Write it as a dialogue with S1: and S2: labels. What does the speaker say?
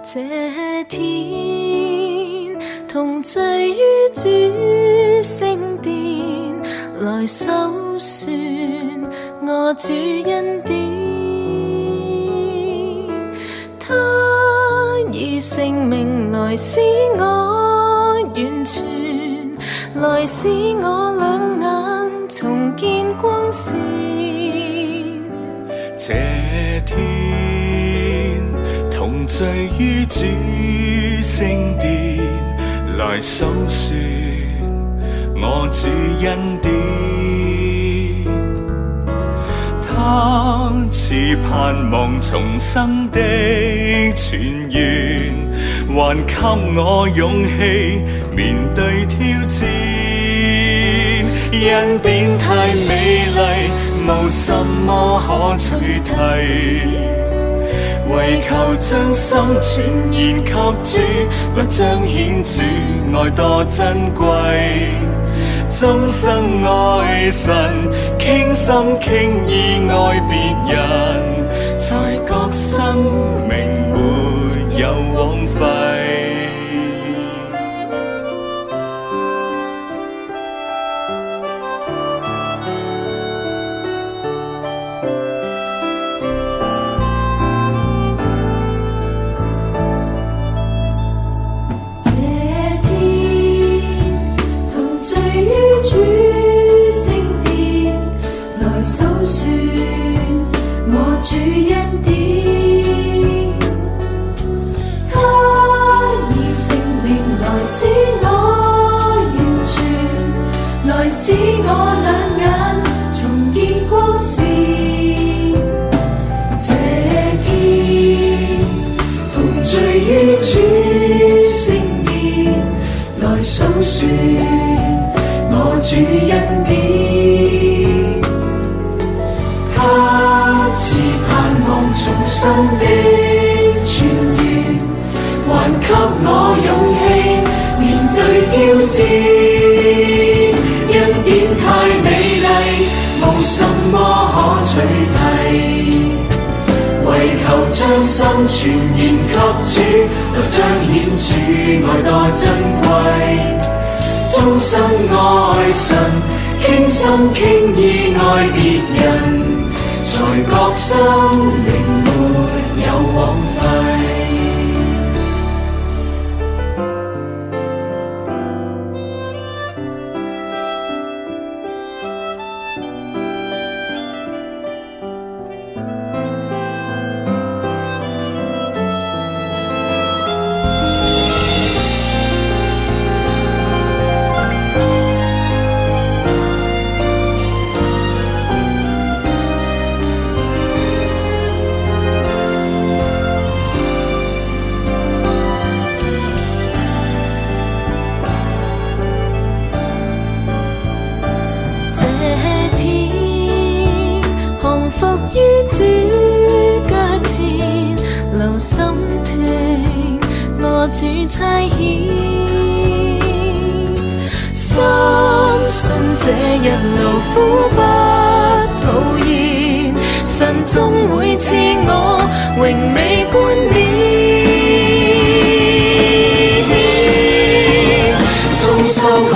S1: 這天同聚於主聖殿，來數算我主恩典。他以性命來使我完全，來使我兩眼重見光線。
S2: 這天同聚於主聖殿，來數算我主恩典。他賜盼望重生的泉源，還給我勇氣面對挑戰。恩典太美麗，無什麼可取替，為求將心全然給主，來彰顯主愛多珍貴。終生愛神，傾心傾意愛別人，才覺生命沒有枉費。
S1: 主恩典，他以性命來使我完全，來使我兩眼重見光線。這天同聚於主聖殿，來數算我主恩典。賜盼望重生的泉源，還給我勇氣面對挑戰。恩典太美麗，無什麼可取替，為求將心全然給主，來彰顯主愛多珍貴。終生愛神，傾心傾意愛別人，才覺生命沒有枉費。心聽我主差遣，深信這日勞苦不徒然，神終會賜我榮美冠冕。